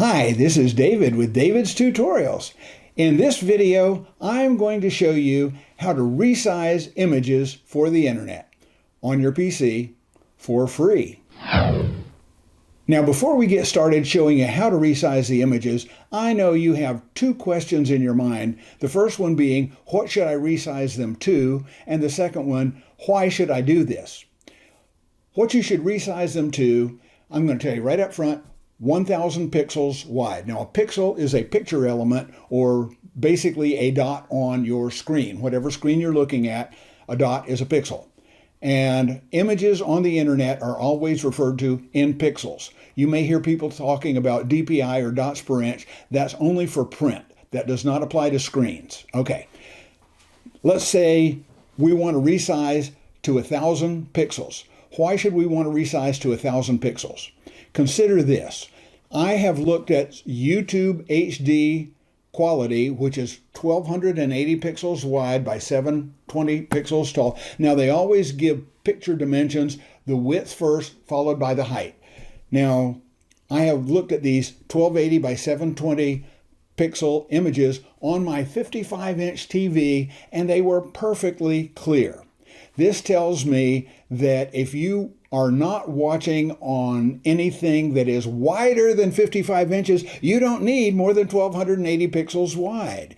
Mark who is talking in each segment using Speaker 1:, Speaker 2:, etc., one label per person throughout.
Speaker 1: Hi, this is David with David's Tutorials. In this video, I'm going to show you how to resize images for the internet on your PC for free. Now, before we get started showing you how to resize the images, I know you have two questions in your mind. The first one being, what should I resize them to? And the second one, why should I do this? What you should resize them to, I'm going to tell you right up front, 1,000 pixels wide. Now, a pixel is a picture element, or basically a dot on your screen. Whatever screen you're looking at, a dot is a pixel. And images on the internet are always referred to in pixels. You may hear people talking about DPI or dots per inch. That's only for print. That does not apply to screens. Okay, let's say we want to resize to 1,000 pixels. Why should we want to resize to 1,000 pixels? Consider this. I have looked at YouTube HD quality, which is 1,280 pixels wide by 720 pixels tall. Now, they always give picture dimensions, the width first, followed by the height. Now, I have looked at these 1280 by 720 pixel images on my 55-inch TV, and they were perfectly clear. This tells me that if you are not watching on anything that is wider than 55 inches, you don't need more than 1,280 pixels wide.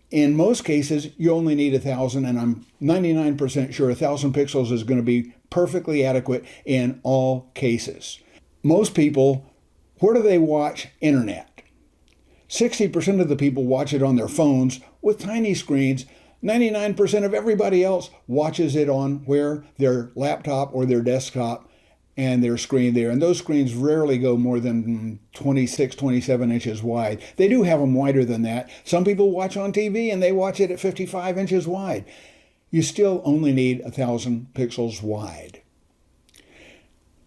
Speaker 1: In most cases, you only need 1,000, and I'm 99% sure 1,000 pixels is going to be perfectly adequate in all cases. Most people, where do they watch internet? 60% of the people watch it on their phones with tiny screens. 99% of everybody else watches it on where their laptop or their desktop and their screen there. And those screens rarely go more than 26, 27 inches wide. They do have them wider than that. Some people watch on TV and they watch it at 55 inches wide. You still only need 1,000 pixels wide.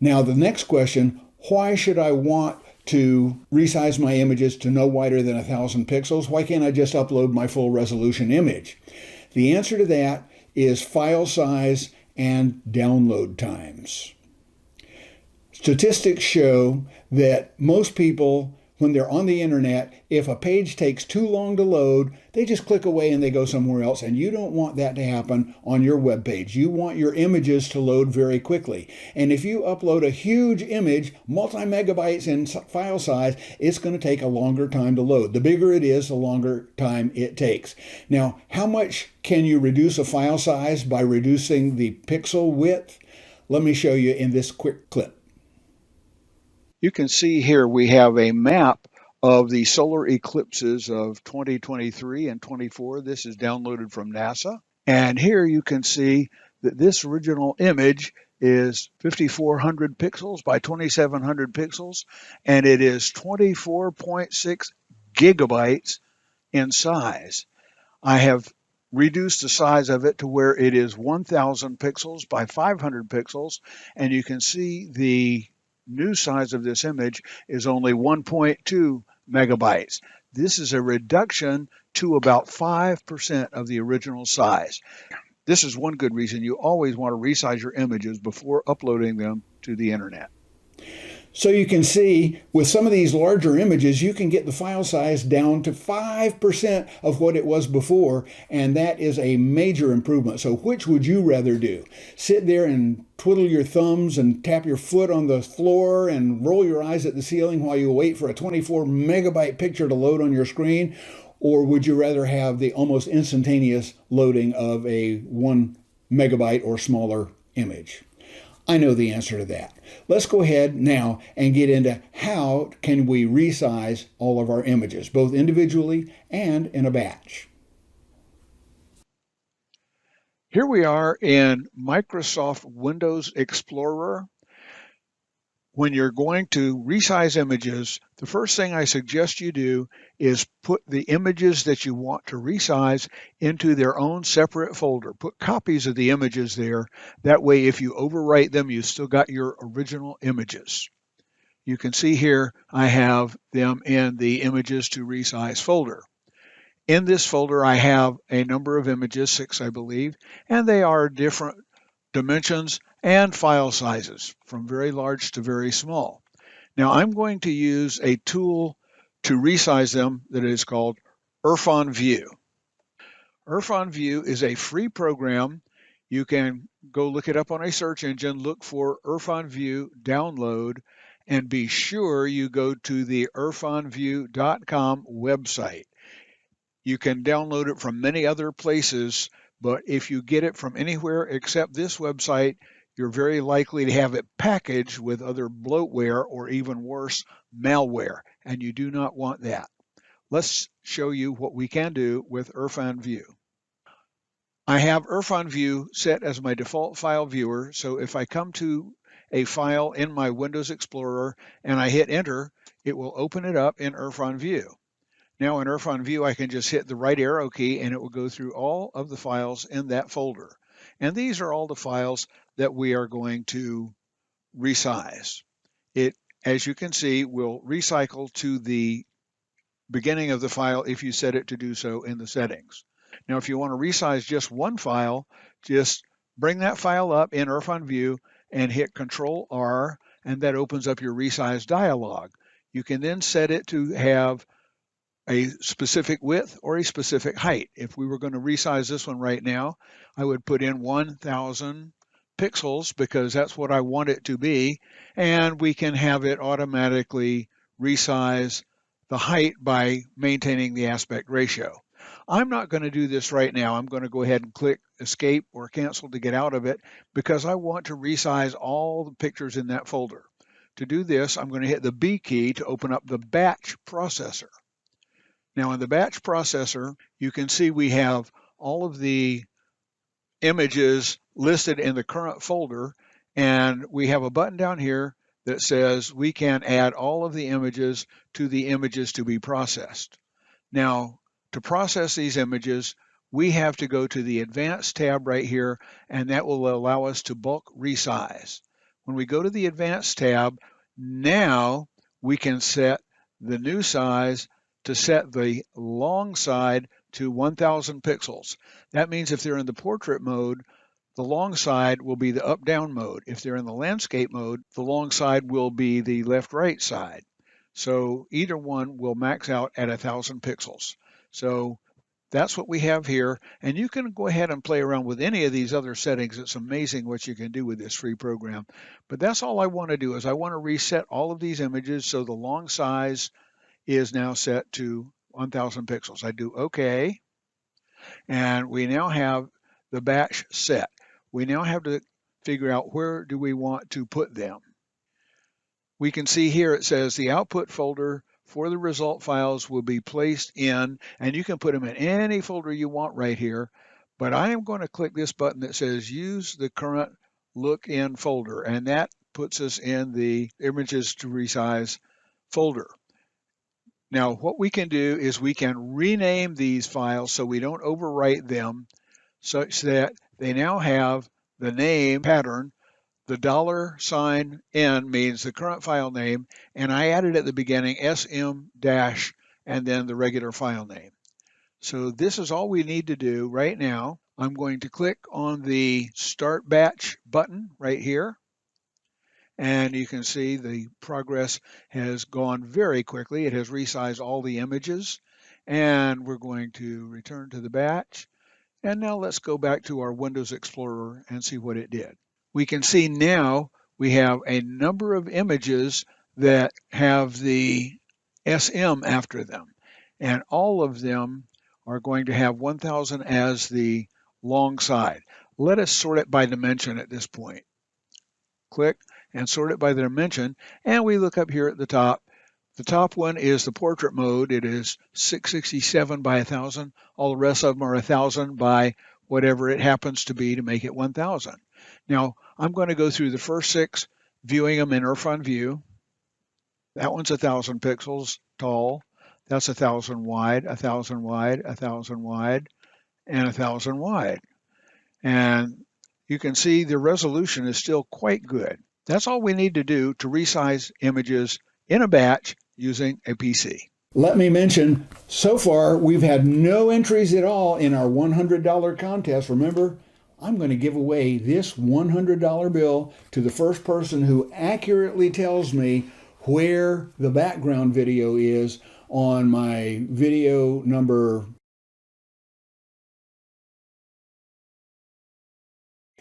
Speaker 1: Now, the next question, why should I want to resize my images to no wider than 1,000 pixels? Why can't I just upload my full resolution image? The answer to that is file size and download times. Statistics show that most people, when they're on the internet, if a page takes too long to load, they just click away and they go somewhere else. And you don't want that to happen on your web page. You want your images to load very quickly. And if you upload a huge image, multi-megabytes in file size, it's going to take a longer time to load. The bigger it is, the longer time it takes. Now, how much can you reduce a file size by reducing the pixel width? Let me show you in this quick clip. You can see here we have a map of the solar eclipses of 2023 and 24. This is downloaded from NASA. And here you can see that this original image is 5,400 pixels by 2,700 pixels, and it is 24.6 gigabytes in size. I have reduced the size of it to where it is 1,000 pixels by 500 pixels, and you can see the new size of this image is only 1.2 megabytes. This is a reduction to about 5% of the original size. This is one good reason you always want to resize your images before uploading them to the internet. So you can see with some of these larger images, you can get the file size down to 5% of what it was before, and that is a major improvement. So which would you rather do? Sit there and twiddle your thumbs and tap your foot on the floor and roll your eyes at the ceiling while you wait for a 24 megabyte picture to load on your screen? Or would you rather have the almost instantaneous loading of a 1 megabyte or smaller image? I know the answer to that. Let's go ahead now and get into how can we resize all of our images, both individually and in a batch. Here we are in Microsoft Windows Explorer. When you're going to resize images, the first thing I suggest you do is put the images that you want to resize into their own separate folder. Put copies of the images there. That way, if you overwrite them, you still got your original images. You can see here I have them in the Images to Resize folder. In this folder, I have a number of images, 6 I believe, and they are different dimensions and file sizes, from very large to very small.
Speaker 2: Now I'm going to use a tool to resize them that is called Irfanview. Irfanview is a free program. You can go look it up on a search engine, look for Irfanview download, and be sure you go to the irfanview.com website. You can download it from many other places, but if you get it from anywhere except this website, you're very likely to have it packaged with other bloatware or even worse, malware, and you do not want that. Let's show you what we can do with Irfanview. I have Irfanview set as my default file viewer, so if I come to a file in my Windows Explorer and I hit enter, it will open it up in Irfanview. Now in Irfanview, I can just hit the right arrow key and it will go through all of the files in that folder. And these are all the files that we are going to resize. It, as you can see, will recycle to the beginning of the file if you set it to do so in the settings. Now, if you want to resize just one file, just bring that file up in Irfanview and hit Control R, and that opens up your resize dialog. You can then set it to have a specific width or a specific height. If we were going to resize this one right now, I would put in 1000 pixels because that's what I want it to be, and we can have it automatically resize the height by maintaining the aspect ratio. I'm not going to do this right now. I'm going to go ahead and click escape or cancel to get out of it because I want to resize all the pictures in that folder. To do this, I'm going to hit the B key to open up the batch processor. Now in the batch processor, you can see we have all of the images listed in the current folder, and we have a button down here that says we can add all of the images to the images to be processed. Now, to process these images, we have to go to the Advanced tab right here, and that will allow us to bulk resize. When we go to the Advanced tab, now we can set the new size to set the long side to 1000 pixels. That means if they're in the portrait mode, the long side will be the up-down mode. If they're in the landscape mode, the long side will be the left-right side. So either one will max out at 1000 pixels. So that's what we have here. And you can go ahead and play around with any of these other settings. It's amazing what you can do with this free program. But that's all I want to do is I want to reset all of these images so the long size is now set to 1000 pixels. I do OK. And we now have the batch set. We now have to figure out where do we want to put them. We can see here it says the output folder for the result files will be placed in, and you can put them in any folder you want right here, but I am going to click this button that says use the current look in folder, and that puts us in the images to resize folder. Now what we can do is we can rename these files so we don't overwrite them, such that they now have the name pattern. The $N means the current file name, and I added at the beginning SM- and then the regular file name. So this is all we need to do right now. I'm going to click on the Start Batch button right here, and you can see the progress has gone very quickly. It has resized all the images, and we're going to return to the batch. And now let's go back to our Windows Explorer and see what it did. We can see now we have a number of images that have the SM after them, and all of them are going to have 1000 as the long side. Let us sort it by dimension at this point. Click and sort it by the dimension, and we look up here at the top. The top one is the portrait mode. It is 667 by 1000. All the rest of them are 1000 by whatever it happens to be to make it 1000. Now, I'm going to go through the first 6, viewing them in Irfanview. That one's 1000 pixels tall. That's 1000 wide, 1000 wide, 1000 wide, and 1000 wide. And you can see the resolution is still quite good. That's all we need to do to resize images in a batch using a PC.
Speaker 1: Let me mention, so far we've had no entries at all in our $100 contest. Remember, I'm going to give away this $100 bill to the first person who accurately tells me where the background video is on my video number.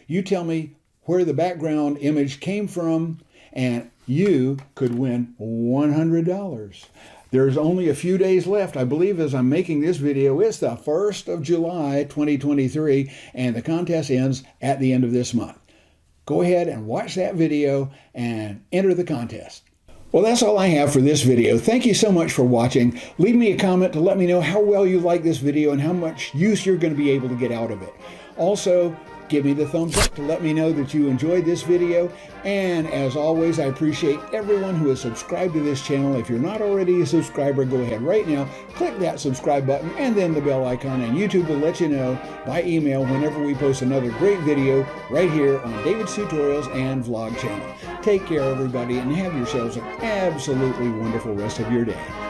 Speaker 1: You tell me where the background image came from, and you could win $100. There's only a few days left. I believe as I'm making this video, it's the 1st of July, 2023, and the contest ends at the end of this month. Go ahead and watch that video and enter the contest. Well, that's all I have for this video. Thank you so much for watching. Leave me a comment to let me know how well you like this video and how much use you're going to be able to get out of it. Also, give me the thumbs up to let me know that you enjoyed this video. And as always, I appreciate everyone who has subscribed to this channel. If you're not already a subscriber, go ahead right now, click that subscribe button and then the bell icon, and YouTube will let you know by email whenever we post another great video right here on David's Tutorials and Vlog channel. Take care, everybody, and have yourselves an absolutely wonderful rest of your day.